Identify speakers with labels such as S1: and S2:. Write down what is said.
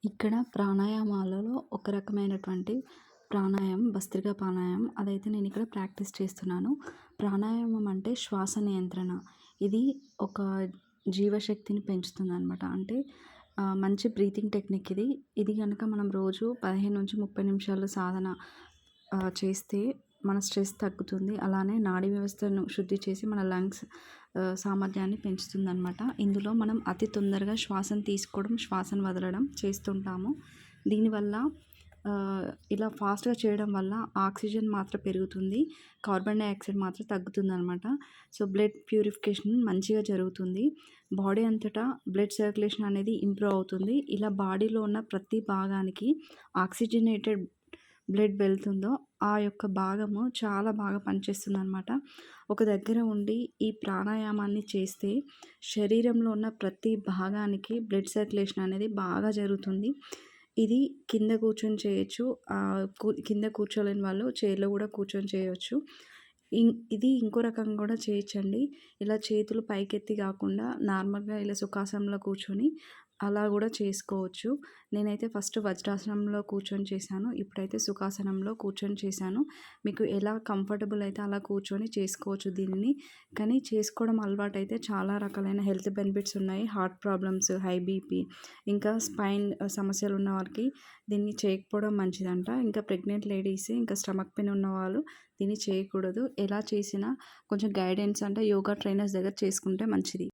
S1: ఇక్కడ ప్రాణాయామాలలో ఒక రకమైనటువంటి ప్రాణాయామం భస్త్రికా ప్రాణాయామం. అదైతే నేను ఇక్కడ ప్రాక్టీస్ చేస్తున్నాను. ప్రాణాయామం అంటే శ్వాస నియంత్రణ. ఇది ఒక జీవశక్తిని పెంచుతుందనమాట. అంటే మంచి బ్రీతింగ్ టెక్నిక్ ఇది. ఇది గనక మనం రోజు 15-30 నిమిషాలు సాధన చేస్తే మన స్ట్రెస్ తగ్గుతుంది. అలానే నాడీ వ్యవస్థను శుద్ధి చేసి మన లంగ్స్ సామర్థ్యాన్ని పెంచుతుందనమాట. ఇందులో మనం అతి తొందరగా శ్వాసను తీసుకోవడం, శ్వాసను వదలడం చేస్తుంటాము. దీనివల్ల ఇలా ఫాస్ట్‌గా చేయడం వల్ల ఆక్సిజన్ మాత్ర పెరుగుతుంది. కార్బన్ డయాక్సైడ్ మాత్రం తగ్గుతుందనమాట. సో, బ్లడ్ ప్యూరిఫికేషన్ మంచిగా జరుగుతుంది. బాడీ అంతటా బ్లడ్ సర్క్యులేషన్ అనేది ఇంప్రూవ్ అవుతుంది. ఇలా బాడీలో ఉన్న ప్రతి భాగానికి ఆక్సిజనేటెడ్ బ్లడ్ వెళ్తుందో ఆ యొక్క భాగము చాలా బాగా పనిచేస్తుందనమాట. ఒక దగ్గర ఉండి ఈ ప్రాణాయామాన్ని చేస్తే శరీరంలో ఉన్న ప్రతి భాగానికి బ్లడ్ సర్క్యులేషన్ అనేది బాగా జరుగుతుంది. ఇది కింద కూర్చొని చేయొచ్చు. కింద కూర్చోలేని వాళ్ళు చైర్‌లో కూడా కూర్చొని చేయొచ్చు. ఇది ఇంకో రకంగా కూడా చేయొచ్చండి. ఇలా చేతులు పైకెత్తి కాకుండా నార్మల్‌గా ఇలా సుఖాసనంలో కూర్చొని అలా కూడా చేసుకోవచ్చు. నేనైతే ఫస్ట్ వజ్రాసనంలో కూర్చొని చేశాను. ఇప్పుడైతే సుఖాసనంలో కూర్చొని చేశాను. మీకు ఎలా కంఫర్టబుల్ అయితే అలా కూర్చొని చేసుకోవచ్చు దీనిని. కానీ చేసుకోవడం అలవాటైతే చాలా రకాలైన హెల్త్ బెనిఫిట్స్ ఉన్నాయి. హార్ట్ ప్రాబ్లమ్స్, హై బీపీ, ఇంకా స్పైన్ సమస్యలు ఉన్న వారికి దీన్ని చేయకపోవడం మంచిదంట. ఇంకా ప్రెగ్నెంట్ లేడీస్, ఇంకా స్టమక్ పెయిన్ ఉన్నవాళ్ళు దీన్ని చేయకూడదు. ఎలా చేసినా కొంచెం గైడెన్స్ అంటే యోగా ట్రైనర్స్ దగ్గర చేసుకుంటే మంచిది.